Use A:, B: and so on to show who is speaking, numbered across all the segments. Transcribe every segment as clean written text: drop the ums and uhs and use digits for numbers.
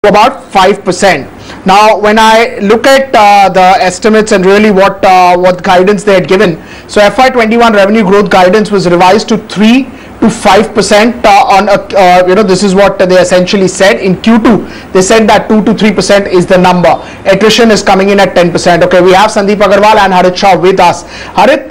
A: about 5%. Now, when I look at the estimates and really what guidance they had given, so FY21 revenue growth guidance was revised to 3 to 5% on a, this is what they essentially said. In Q2, they said that 2 to 3% is the number. Attrition is coming in at 10%. Okay, we have Sandeep Agarwal and Harit Shah with us. Harit,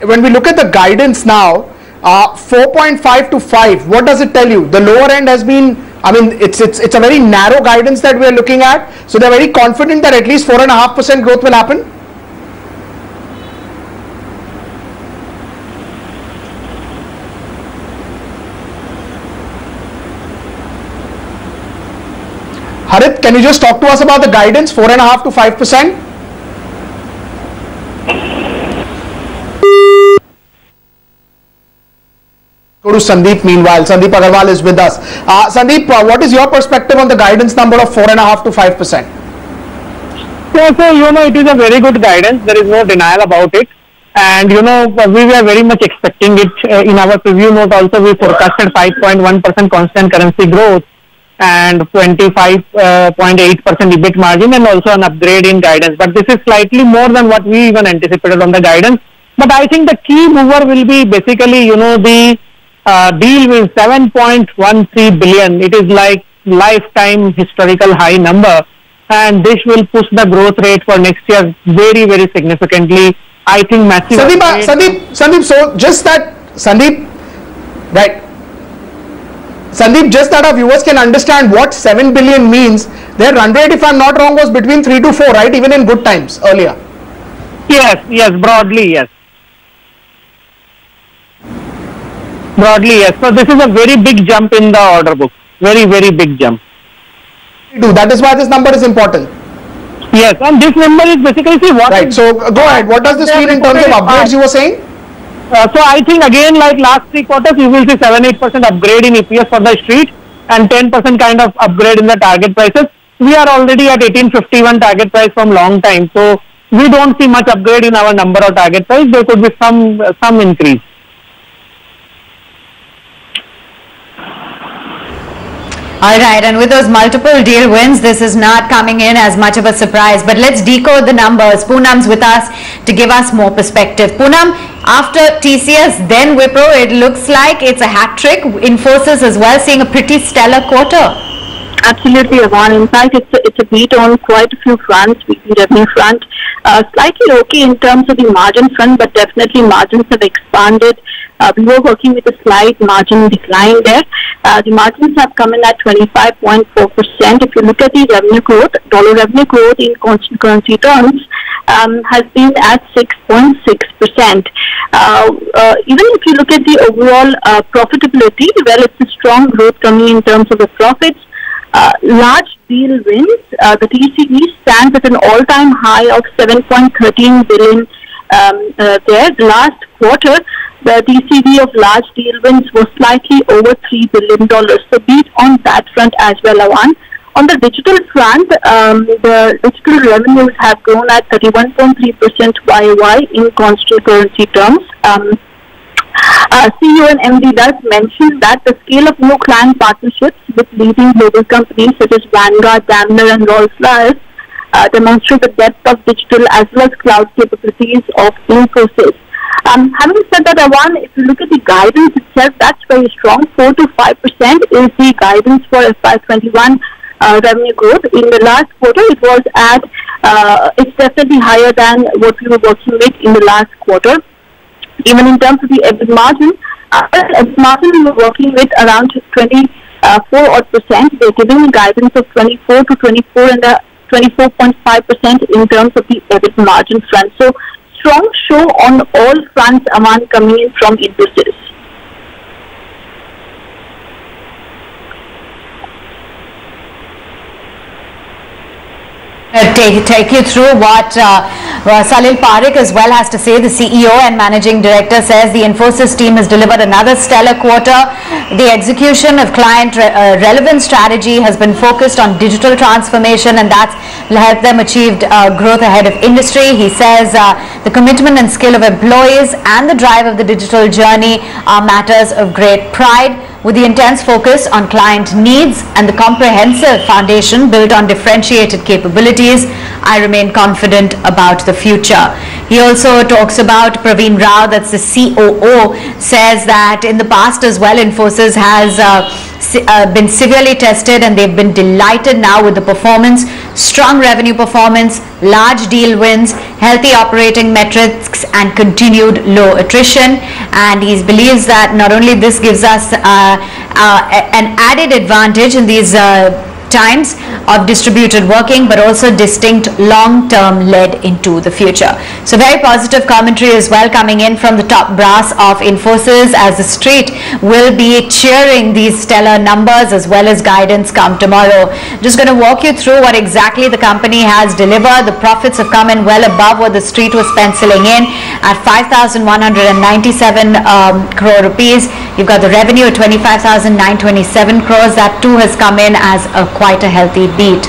A: when we look at the guidance now, 4.5 to 5, what does it tell you? The lower end has been, it's a very narrow guidance that we are looking at. So they're very confident that at least 4.5% growth will happen. Harit, can you just talk to us about the guidance, 4.5 to 5%? Go to Sandeep meanwhile. Sandeep Agarwal is with us. Sandeep, what is your perspective on the guidance number of 4.5 to 5%?
B: So, it is a very good guidance. There is no denial about it. And, we were very much expecting it. In our preview note also, we forecasted 5.1% constant currency growth and 25.8% EBIT margin and also an upgrade in guidance. But this is slightly more than what we even anticipated on the guidance. But I think the key mover will be basically, the deal with 7.13 billion. It is like lifetime historical high number, and this will push the growth rate for next year very, very significantly. I think massive.
A: Sandeep, so just that, Sandeep, right? Sandeep, just that our viewers can understand what 7 billion means. Their run rate, if I'm not wrong, was between 3 to 4, right? Even in good times earlier.
B: Yes, broadly, yes. Broadly, yes. So this is a very big jump in the order book. Very, very big jump.
A: That is why this number is important.
B: Yes, and this number is basically, see what...
A: Right, so go ahead. What does this mean in terms of upgrades you were saying?
B: So I think again, like last 3 quarters, you will see 7-8% upgrade in EPS for the street and 10% kind of upgrade in the target prices. We are already at 1851 target price from long time. So we don't see much upgrade in our number or target price. There could be some increase.
C: All right, and with those multiple deal wins, this is not coming in as much of a surprise. But let's decode the numbers. Poonam's with us to give us more perspective. Poonam, after TCS, then Wipro, it looks like it's a hat trick. Infosys as well, seeing a pretty stellar quarter.
D: Absolutely, Yvonne. In fact, it's a beat on quite a few fronts, the revenue front. Slightly okay in terms of the margin front, but definitely margins have expanded. We were working with a slight margin decline there. The margins have come in at 25.4%. If you look at the revenue growth, dollar revenue growth in constant currency terms has been at 6.6%. Even if you look at the overall profitability, well, it's a strong growth coming in terms of the profits. Large deal wins, the TCV stands at an all-time high of 7.13 billion there. Last quarter, the TCV of large deal wins was slightly over $3 billion. So beat on that front as well, Awan. On the digital front, the digital revenues have grown at 31.3% YOY in constant currency terms. CEO and MD does mention that the scale of new client partnerships with leading global companies such as Vanguard, Daimler and Rolls-Royce demonstrate the depth of digital as well as cloud capabilities of Infosys. Having said that, Awan, if you look at the guidance itself, that's very strong. 4 to 5% is the guidance for FY21 revenue growth. In the last quarter, it was at, it's definitely higher than what we were working with in the last quarter. Even in terms of the EBIT margin, we were working with around 24%. They're giving a guidance of 24 to 24 and 24.5% in terms of the EBIT margin front. So strong show on all fronts, Aman, coming in from Infosys.
C: Take you through what Salil Parekh as well has to say. The CEO and Managing Director says the Infosys team has delivered another stellar quarter. The execution of client relevant strategy has been focused on digital transformation, and that's helped them achieve growth ahead of industry. He says the commitment and skill of employees and the drive of the digital journey are matters of great pride. with the intense focus on client needs and the comprehensive foundation built on differentiated capabilities, I remain confident about the future. He also talks about Praveen Rao, that's the COO, says that in the past as well, Infosys has been severely tested and they've been delighted now with the performance, strong revenue performance, large deal wins, healthy operating metrics and continued low attrition. And he believes that not only this gives us an added advantage in these times of distributed working, but also distinct long-term led into the future. So very positive commentary as well coming in from the top brass of Infosys, as the street will be cheering these stellar numbers as well as guidance come tomorrow. Just going to walk you through what exactly the company has delivered. The profits have come in well above what the street was penciling in at 5,197 crore rupees. You've got the revenue at 25,927 crores. That too has come in as quite a healthy beat.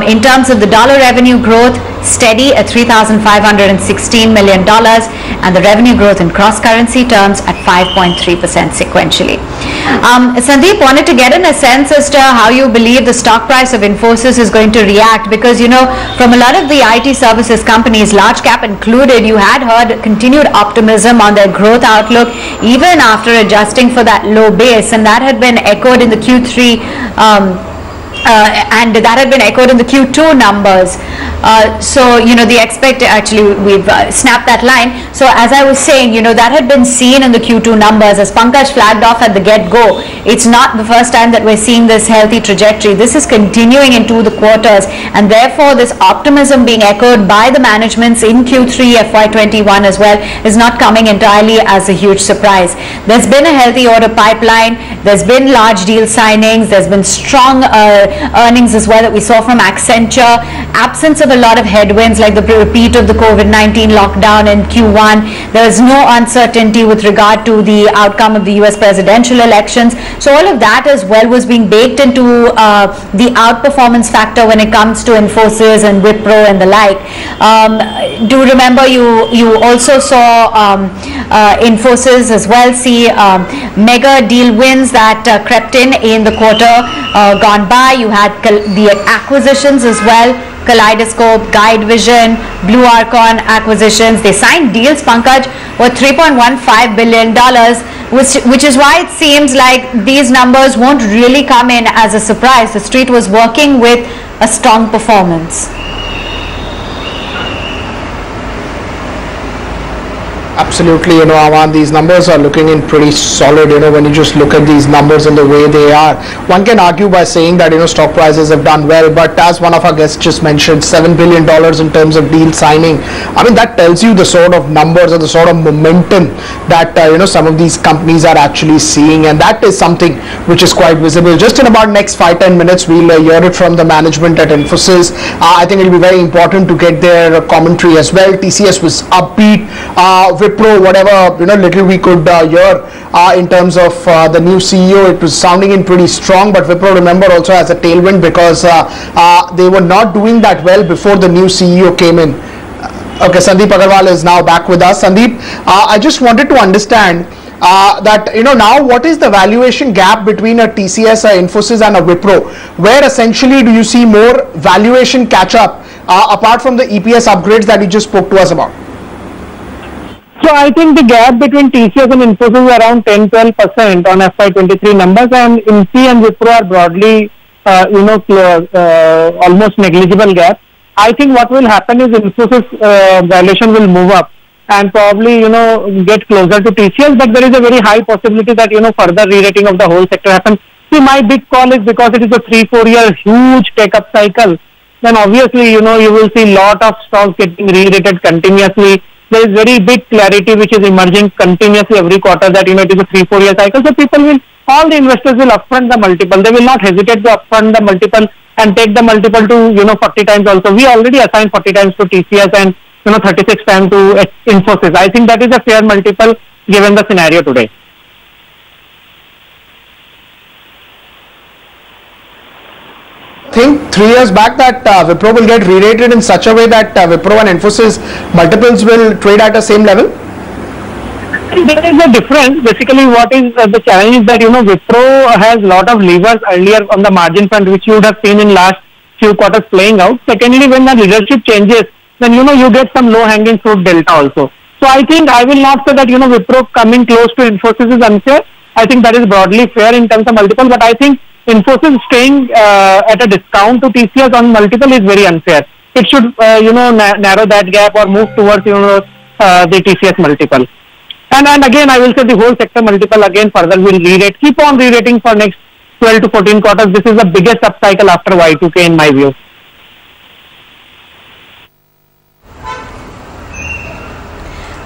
C: In terms of the dollar revenue growth, steady at $3,516 million, and the revenue growth in cross-currency terms at 5.3% sequentially. Sandeep, wanted to get in a sense as to how you believe the stock price of Infosys is going to react, because you know from a lot of the IT services companies, large cap included, you had heard continued optimism on their growth outlook even after adjusting for that low base, and that had been echoed in the Q3 and that had been echoed in the Q2 numbers. So, you know, the actually we've snapped that line. So as I was saying, you know, that had been seen in the Q2 numbers. As Pankaj flagged off at the get-go, it's not the first time that we're seeing this healthy trajectory. This is continuing into the quarters, and therefore this optimism being echoed by the managements in Q3 FY21 as well is not coming entirely as a huge surprise. There's been a healthy order pipeline, there's been large deal signings, there's been strong earnings as well that we saw from Accenture, absence of a lot of headwinds like the repeat of the COVID-19 lockdown in Q1. There is no uncertainty with regard to the outcome of the US presidential elections. So all of that as well was being baked into the outperformance factor when it comes to Infosys and Wipro and the like. Do remember you also saw Infosys as well see mega deal wins that crept in the quarter gone by. You had the acquisitions as well, Kaleidoscope, Guide Vision, Blue Archon acquisitions. They signed deals, Pankaj, worth $3.15 billion, which is why it seems like these numbers won't really come in as a surprise. The street was working with a strong performance.
A: Absolutely, you know, Aman, these numbers are looking in pretty solid, you know, when you just look at these numbers and the way they are. One can argue by saying that, you know, stock prices have done well, but as one of our guests just mentioned, $7 billion in terms of deal signing. I mean, that tells you the sort of numbers or the sort of momentum that, you know, some of these companies are actually seeing, and that is something which is quite visible. Just in about next 5-10 minutes, we'll hear it from the management at Infosys. I think it will be very important to get their commentary as well. TCS was upbeat. Wipro, whatever, you know, little we could hear in terms of the new CEO, it was sounding in pretty strong, but Wipro, remember, also has a tailwind because they were not doing that well before the new CEO came in. Okay, Sandeep Agarwal is now back with us. Sandeep, I just wanted to understand that, you know, now what is the valuation gap between a TCS, a Infosys and a Wipro? Where essentially do you see more valuation catch up apart from the EPS upgrades that you just spoke to us about?
B: So I think the gap between TCS and Infosys is around 10-12% on FY23 numbers, and Infy and Wipro are broadly, almost negligible gap. I think what will happen is Infosys valuation will move up and probably, you know, get closer to TCS, but there is a very high possibility that, you know, further re-rating of the whole sector happens. See, my big call is because it is a 3-4 year huge take-up cycle, then obviously, you know, you will see lot of stocks getting re-rated continuously. There is very big clarity which is emerging continuously every quarter that, you know, it is a 3-4 year cycle. So all the investors will upfront the multiple. They will not hesitate to upfront the multiple and take the multiple to, you know, 40 times also. We already assigned 40 times to TCS and, you know, 36 times to Infosys. I think that is a fair multiple given the scenario today.
A: I think 3 years back that Wipro will get re-rated in such a way that Wipro and Infosys multiples will trade at the same level?
B: There is a difference. Basically, what is the challenge is that, Wipro has a lot of levers earlier on the margin front, which you would have seen in last few quarters playing out. Secondly, when the leadership changes, then, you get some low-hanging fruit delta also. So I think I will not say that, Wipro coming close to Infosys is unfair. I think that is broadly fair in terms of multiple, but I think Infosys staying at a discount to TCS on multiple is very unfair. It should, narrow that gap or move towards, the TCS multiple. And again, I will say the whole sector multiple again further will re-rate. Keep on re-rating for next 12 to 14 quarters. This is the biggest upcycle after Y2K in my view.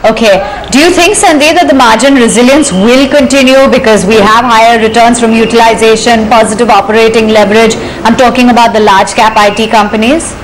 C: Okay. Do you think, Sandeep, that the margin resilience will continue because we have higher returns from utilization, positive operating leverage? I'm talking about the large cap IT companies.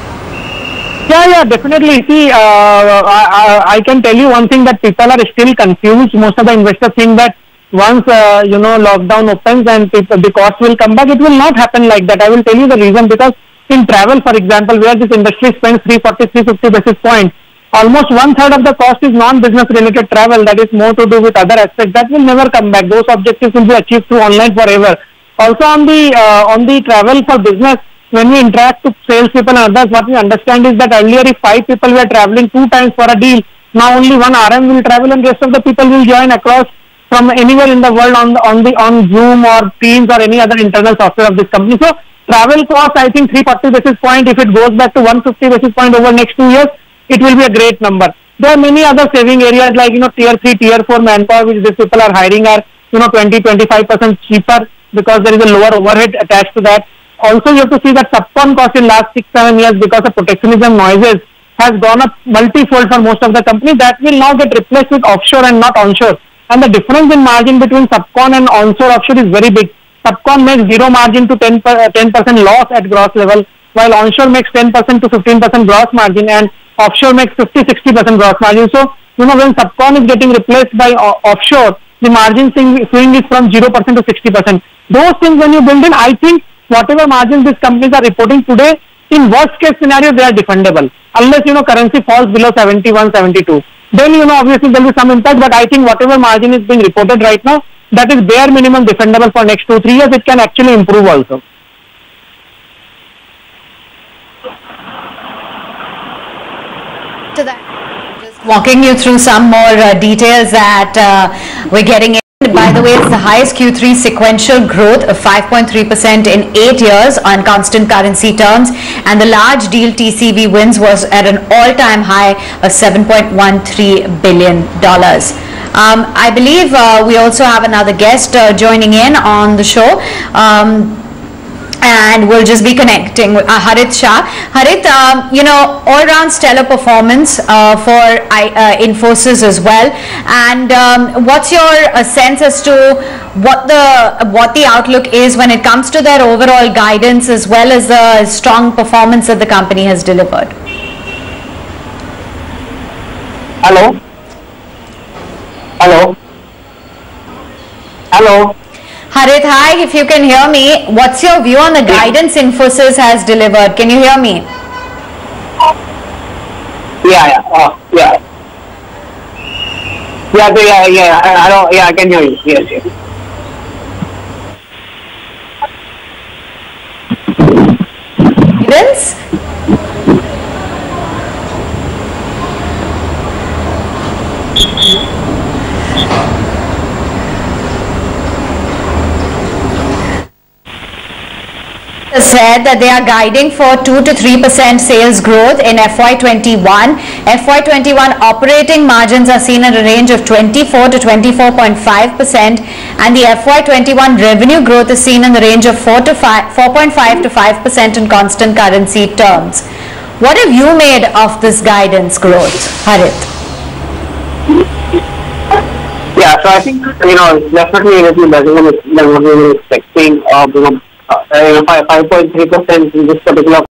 B: Yeah, definitely. See, I can tell you one thing, that people are still confused. Most of the investors think that once, lockdown opens and the cost will come back, it will not happen like that. I will tell you the reason, because in travel, for example, where this industry spends 340, 350 basis points, almost 1/3 of the cost is non-business related travel, that is more to do with other aspects. That will never come back. Those objectives will be achieved through online forever. Also on the travel for business, when we interact with salespeople and others, what we understand is that earlier if 5 people were traveling 2 times for a deal, now only 1 RM will travel and rest of the people will join across from anywhere in the world on Zoom or Teams or any other internal software of this company. So travel cost, I think 340 basis point, if it goes back to 150 basis point over next 2 years, it will be a great number. There are many other saving areas like, tier 3, tier 4 manpower, which these people are hiring are, 20-25% cheaper because there is a lower overhead attached to that. Also, you have to see that subcon cost in last 6-7 years because of protectionism noises has gone up multi-fold for most of the companies. That will now get replaced with offshore and not onshore. And the difference in margin between subcon and onshore offshore is very big. Subcon makes 0 margin to 10% loss at gross level, while onshore makes 10% to 15% gross margin and offshore makes 50-60% gross margin. So, when subcon is getting replaced by offshore, the margin swing is from 0% to 60%. Those things when you build in, I think whatever margins these companies are reporting today, in worst case scenario, they are defendable. Unless, currency falls below 71, 72. Then, obviously there will be some impact, but I think whatever margin is being reported right now, that is bare minimum defendable for next 2-3 years. It can actually improve also.
C: To that, just walking you through some more details that we're getting in. By the way, it's the highest Q3 sequential growth of 5.3% in 8 years on constant currency terms, and the large deal TCV wins was at an all-time high of $7.13 billion. I believe we also have another guest joining in on the show. And we'll just be connecting with Harit Shah. Harit, all-round stellar performance for Infosys as well. And what's your sense as to what the outlook is when it comes to their overall guidance as well as the strong performance that the company has delivered?
B: Hello? Hello? Hello?
C: Harit, hi, if you can hear me, what's your view on the guidance Infosys has delivered? Can you hear me?
B: Yeah. I can hear you. Yes.
C: Guidance? Said that they are guiding for 2 to 3% sales growth in FY21. FY21 operating margins are seen at a range of 24 to 24.5%, and the FY21 revenue growth is seen in the range of 4.5 to 5% in constant currency terms. What have you made of this guidance growth, Harit?
B: Yeah, so I think definitely it is better than what we were expecting. 5.3% in this particular